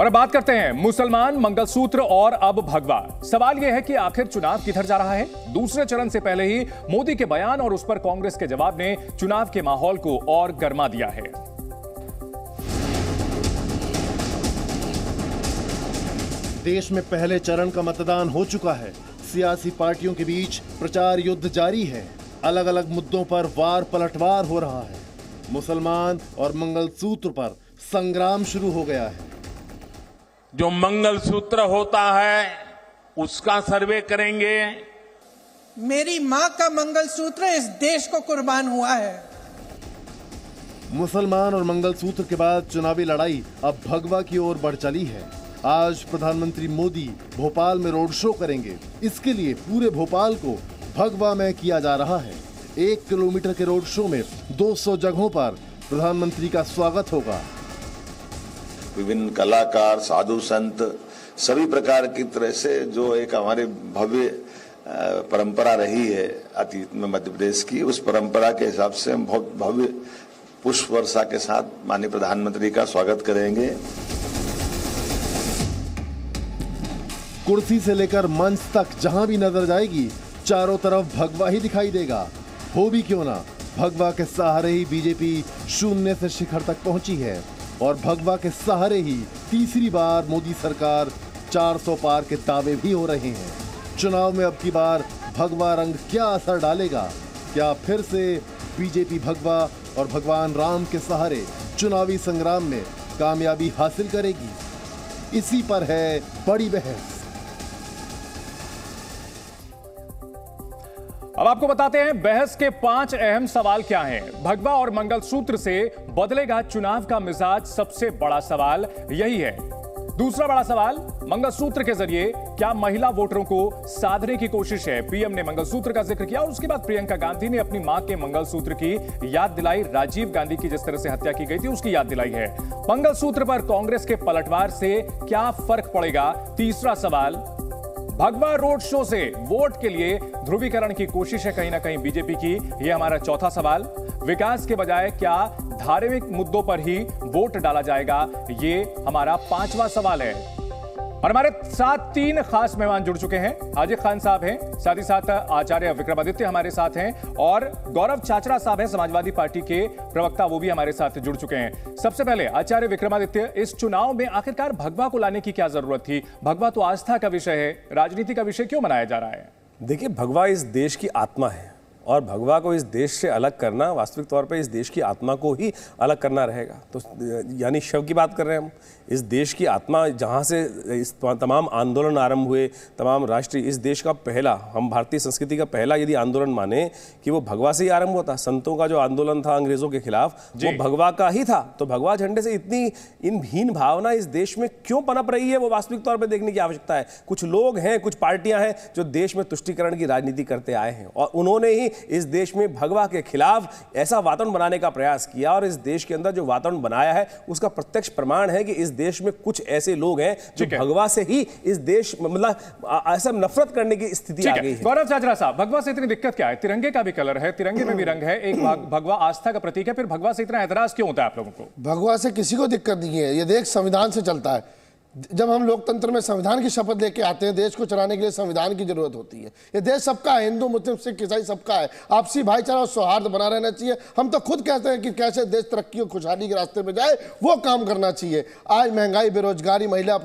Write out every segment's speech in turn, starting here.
और अब बात करते हैं मुसलमान, मंगलसूत्र और अब भगवा। सवाल यह है कि आखिर चुनाव किधर जा रहा है। दूसरे चरण से पहले ही मोदी के बयान और उस पर कांग्रेस के जवाब ने चुनाव के माहौल को और गर्मा दिया है। देश में पहले चरण का मतदान हो चुका है। सियासी पार्टियों के बीच प्रचार युद्ध जारी है। अलग अलग मुद्दों पर वार पलटवार हो रहा है। मुसलमान और मंगलसूत्र पर संग्राम शुरू हो गया है। जो मंगलसूत्र होता है उसका सर्वे करेंगे। मेरी मां का मंगलसूत्र इस देश को कुर्बान हुआ है। मुसलमान और मंगलसूत्र के बाद चुनावी लड़ाई अब भगवा की ओर बढ़ चली है। आज प्रधानमंत्री मोदी भोपाल में रोड शो करेंगे। इसके लिए पूरे भोपाल को भगवा में किया जा रहा है। 1 किलोमीटर के रोड शो में 200 जगहों पर प्रधानमंत्री का स्वागत होगा। विभिन्न कलाकार, साधु संत, सभी प्रकार की तरह से जो एक हमारे भव्य परंपरा रही है अतीत में मध्य प्रदेश की, उस परंपरा के हिसाब से हम बहुत भव्य पुष्प वर्षा के साथ माननीय प्रधानमंत्री का स्वागत करेंगे। कुर्सी से लेकर मंच तक जहां भी नजर जाएगी, चारों तरफ भगवा ही दिखाई देगा। हो भी क्यों ना, भगवा के सहारे ही बीजेपी शून्य से शिखर तक पहुंची है और भगवा के सहारे ही तीसरी बार मोदी सरकार 400 पार के दावे भी हो रहे हैं। चुनाव में अब की बार भगवा रंग क्या असर डालेगा? क्या फिर से बीजेपी भगवा और भगवान राम के सहारे चुनावी संग्राम में कामयाबी हासिल करेगी? इसी पर है बड़ी बहस। अब आपको बताते हैं बहस के 5 अहम सवाल क्या हैं। भगवा और मंगलसूत्र से बदलेगा चुनाव का मिजाज? सबसे बड़ा सवाल यही है। दूसरा बड़ा सवाल, मंगलसूत्र के जरिए क्या महिला वोटरों को साधने की कोशिश है? पीएम ने मंगलसूत्र का जिक्र किया और उसके बाद प्रियंका गांधी ने अपनी मां के मंगलसूत्र की याद दिलाई। राजीव गांधी की जिस तरह से हत्या की गई थी उसकी याद दिलाई है। मंगलसूत्र पर कांग्रेस के पलटवार से क्या फर्क पड़ेगा? तीसरा सवाल, भगवा रोड शो से वोट के लिए ध्रुवीकरण की कोशिश है कहीं ना कहीं बीजेपी की, यह हमारा चौथा सवाल। विकास के बजाय क्या धार्मिक मुद्दों पर ही वोट डाला जाएगा? ये हमारा 5वां सवाल है। और हमारे साथ 3 खास मेहमान जुड़ चुके हैं। हाजिर खान साहब हैं, साथ ही साथ आचार्य विक्रमादित्य हमारे साथ हैं और गौरव चाचरा साहब हैं, समाजवादी पार्टी के प्रवक्ता, वो भी हमारे साथ जुड़ चुके हैं। सबसे पहले आचार्य विक्रमादित्य, इस चुनाव में आखिरकार भगवा को लाने की क्या जरूरत थी? भगवा तो आस्था का विषय है, राजनीति का विषय क्यों बनाया जा रहा है? देखिए, भगवा इस देश की आत्मा है और भगवा को इस देश से अलग करना वास्तविक तौर पे इस देश की आत्मा को ही अलग करना रहेगा। तो यानी शव की बात कर रहे हैं हम। इस देश की आत्मा जहाँ से इस तमाम आंदोलन आरंभ हुए, तमाम राष्ट्रीय, इस देश का पहला, हम भारतीय संस्कृति का पहला यदि आंदोलन माने कि वो भगवा से ही आरंभ हुआ था। संतों का जो आंदोलन था अंग्रेजों के खिलाफ, वो भगवा का ही था। तो भगवा झंडे से इतनी इन हीन भावना इस देश में क्यों पनप रही है, वो वास्तविक तौर पर देखने की आवश्यकता है। कुछ लोग हैं, कुछ पार्टियां हैं जो देश में तुष्टीकरण की राजनीति करते आए हैं और उन्होंने ही इस देश में भगवा के खिलाफ ऐसा वातावरण बनाने का प्रयास किया और इस देश के अंदर जो वातावरण बनाया है उसका प्रत्यक्ष प्रमाण है कि इस देश में कुछ ऐसे लोग हैं जो भगवा से ही इस देश मतलब ऐसा नफरत करने की स्थिति आ गई है। गौरव चाचरा साहब, भगवा से इतनी दिक्कत क्या है? तिरंगे का भी कलर है, तिरंगे में भी रंग है, एक भगवा आस्था का प्रतीक है, फिर भगवा से इतना एतराज क्यों होता है आप लोगों को? भगवा से किसी को दिक्कत नहीं है। ये देश संविधान से चलता है। जब हम लोकतंत्र में संविधान की शपथ लेके आते हैं, देश को चलाने के लिए संविधान की जरूरत होती है। ये देश सबका है, हिंदू, मुस्लिम, सिख, ईसाई सबका है। आपसी भाईचारा और सौहार्द बना रहना चाहिए। हम तो खुद कहते हैं कि कैसे देश तरक्की और खुशहाली के रास्ते में जाए, वो काम करना चाहिए। आज महंगाई, बेरोजगारी, महिला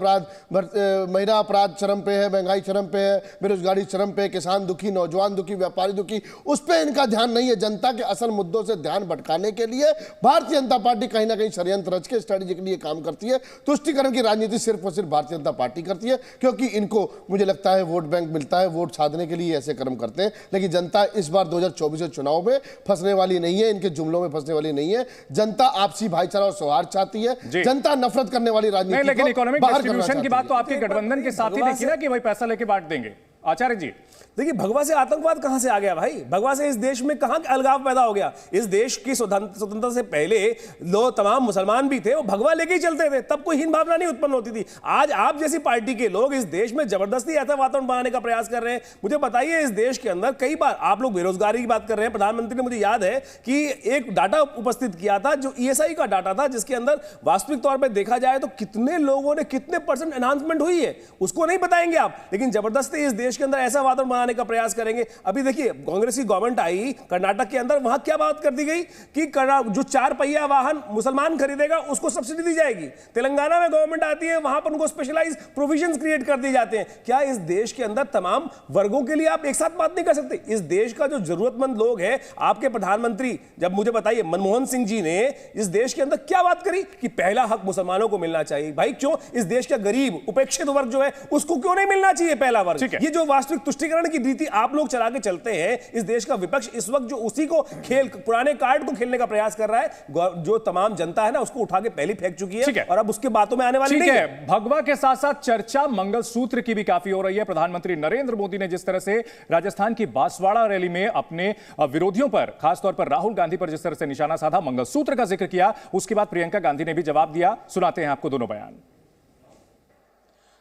अपराध चरम पे है, महंगाई चरम पे है, बेरोजगारी चरम पे, किसान दुखी, नौजवान दुखी, व्यापारी दुखी, उस पर इनका ध्यान नहीं है। जनता के असल मुद्दों से ध्यान भटकाने के लिए भारतीय जनता पार्टी कहीं ना कहीं षड्यंत्र रच के स्ट्रेटेजी के लिए काम करती है। तुष्टीकरण की राजनीति सिर्फ और सिर्फ भारतीय जनता पार्टी करती है, क्योंकि इनको मुझे लगता है वोट बैंक मिलता है, वोट साधने के लिए ऐसे कर्म करते हैं। लेकिन जनता इस बार 2024 के चुनाव में फंसने वाली नहीं है, इनके जुमलों में फंसने वाली नहीं है। जनता आपसी भाईचारा और सौहार्द चाहती है। जनता नफरत करने वाली राजनीति लेकिन इकोनॉमिक डिस्ट्रीब्यूशन की बात तो आपके गठबंधन के साथ ही देखी ना कि भाई पैसा लेके बांट देंगे। आचार्य जी, देखिए भगवा से आतंकवाद कहां से आ गया भाई? भगवा से इस देश में कहां अलगाव पैदा हो गया? इस देश की स्वतंत्रता से पहले लोग तमाम मुसलमान भी थे, वो भगवा लेके ही चलते थे, तब कोई हीन भावना नहीं उत्पन्न होती थी। आज आप जैसी पार्टी के लोग इस देश में जबरदस्ती ऐसा वातावरण बनाने का प्रयास कर रहे हैं। मुझे बताइए, इस देश के अंदर कई बार आप लोग बेरोजगारी की बात कर रहे हैं, प्रधानमंत्री ने, मुझे याद है कि एक डाटा उपस्थित किया था जो ESI का डाटा था, जिसके अंदर वास्तविक तौर पर देखा जाए तो कितने लोगों ने कितने % एनहांसमेंट हुई है उसको नहीं बताएंगे आप, लेकिन जबरदस्ती इस देश के अंदर ऐसा वातावरण बनाने का प्रयास करेंगे। अभी देखिए कांग्रेस की गवर्नमेंट आई कर्नाटक के अंदर, वहां क्या बात कर दी गई कि जो 4 पहिया वाहन मुसलमान खरीदेगा उसको सब्सिडी दी जाएगी। तेलंगाना में गवर्नमेंट आती है, वहां पर उनको स्पेशलाइज प्रोविजंस क्रिएट कर दिए जाते हैं। क्या इस देश के अंदर तमाम वर्गों के लिए आप एक साथ बात नहीं कर सकते? इस देश का जो जरूरतमंद लोग हैं, आपके प्रधानमंत्री, जब मुझे बताइए मनमोहन सिंह जी ने इस देश के अंदर क्या बात करी कि पहला हक मुसलमानों को मिलना चाहिए। भाई क्यों इस देश का गरीब उपेक्षित वर्ग जो है उसको क्यों नहीं मिलना चाहिए पहला वर्ग? ये जो वास्तविक तुष्टीकरण की नीति आप लोग चला के चलते हैं, इस देश का विपक्ष इस वक्त जो उसी को पुराने कार्ड को खेलने का प्रयास कर रहा है, जो तमाम जनता है ना उसको उठा के पहले फेंक चुकी है और अब उसके बातों में आने वाली नहीं है। भगवा के साथ साथ चर्चा मंगलसूत्र की भी काफी हो रही है। प्रधानमंत्री नरेंद्र मोदी ने जिस तरह से राजस्थान की बांसवाड़ा रैली में अपने विरोधियों पर, खासतौर पर राहुल गांधी पर जिस तरह से निशाना साधा, मंगलसूत्र का जिक्र किया, उसके बाद प्रियंका गांधी ने भी जवाब दिया। सुनाते हैं आपको दोनों बयान।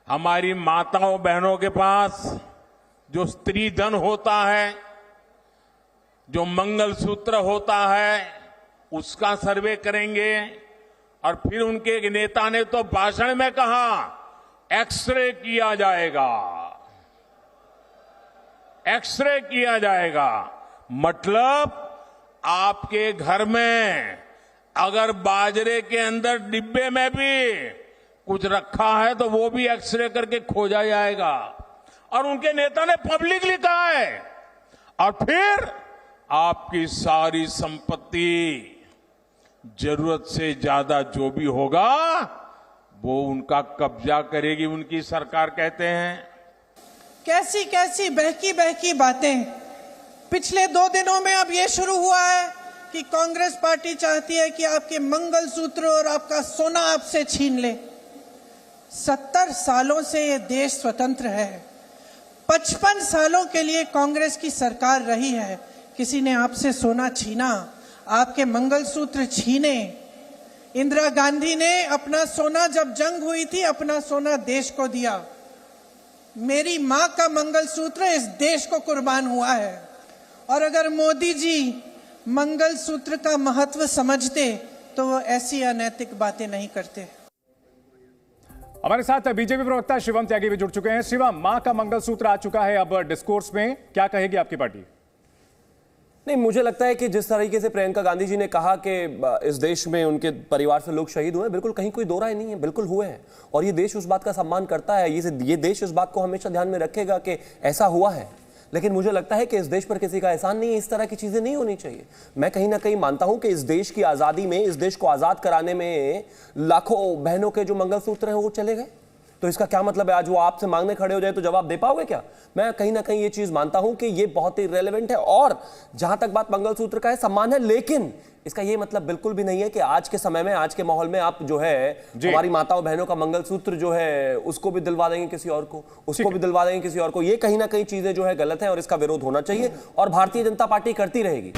हमारी माताओं बहनों के पास जो स्त्री धन होता है, जो मंगलसूत्र होता है, उसका सर्वे करेंगे। और फिर उनके एक नेता ने तो भाषण में कहा एक्सरे किया जाएगा, एक्सरे किया जाएगा। मतलब आपके घर में अगर बाजरे के अंदर डिब्बे में भी कुछ रखा है तो वो भी एक्सरे करके खोजा जाएगा। और उनके नेता ने पब्लिकली कहा है, और फिर आपकी सारी संपत्ति, जरूरत से ज्यादा जो भी होगा वो उनका कब्जा करेगी उनकी सरकार, कहते हैं। कैसी कैसी बहकी बहकी बातें। पिछले 2 दिनों में अब ये शुरू हुआ है कि कांग्रेस पार्टी चाहती है कि आपके मंगलसूत्र और आपका सोना आपसे छीन ले। 70 सालों से ये देश स्वतंत्र है, 55 सालों के लिए कांग्रेस की सरकार रही है। किसी ने आपसे सोना छीना, आपके मंगलसूत्र छीने। इंदिरा गांधी ने अपना सोना, जब जंग हुई थी, अपना सोना देश को दिया। मेरी मां का मंगलसूत्र इस देश को कुर्बान हुआ है। और अगर मोदी जी मंगलसूत्र का महत्व समझते तो वो ऐसी अनैतिक बातें नहीं करते। हमारे साथ बीजेपी प्रवक्ता शिवम त्यागी भी जुड़ चुके हैं। शिवम, मां का मंगलसूत्र आ चुका है अब डिस्कोर्स में, क्या कहेगी आपकी पार्टी? नहीं, मुझे लगता है कि जिस तरीके से प्रियंका गांधी जी ने कहा कि इस देश में उनके परिवार से लोग शहीद हुए, बिल्कुल कहीं कोई दो राय नहीं है, बिल्कुल हुए हैं। और ये देश उस बात का सम्मान करता है, ये देश इस बात को हमेशा ध्यान में रखेगा कि ऐसा हुआ है। लेकिन मुझे लगता है कि इस देश पर किसी का एहसान नहीं है, इस तरह की चीजें नहीं होनी चाहिए। मैं कहीं ना कहीं मानता हूं कि इस देश की आजादी में, इस देश को आजाद कराने में लाखों बहनों के जो मंगलसूत्र हैं वो चले गए, तो इसका क्या मतलब है? आज वो आपसे मांगने खड़े हो जाए तो जवाब दे पाओगे क्या? मैं कहीं ना कहीं ये चीज मानता हूं कि ये बहुत ही रेलेवेंट है। और जहां तक बात मंगलसूत्र का है, सम्मान है, लेकिन इसका ये मतलब बिल्कुल भी नहीं है कि आज के समय में, आज के माहौल में आप जो है हमारी माताओं बहनों का मंगलसूत्र जो है उसको भी दिलवा देंगे किसी और को, उसको भी दिलवा देंगे किसी और को। ये कहीं ना कहीं चीजें जो है गलत है और इसका विरोध होना चाहिए और भारतीय जनता पार्टी करती रहेगी।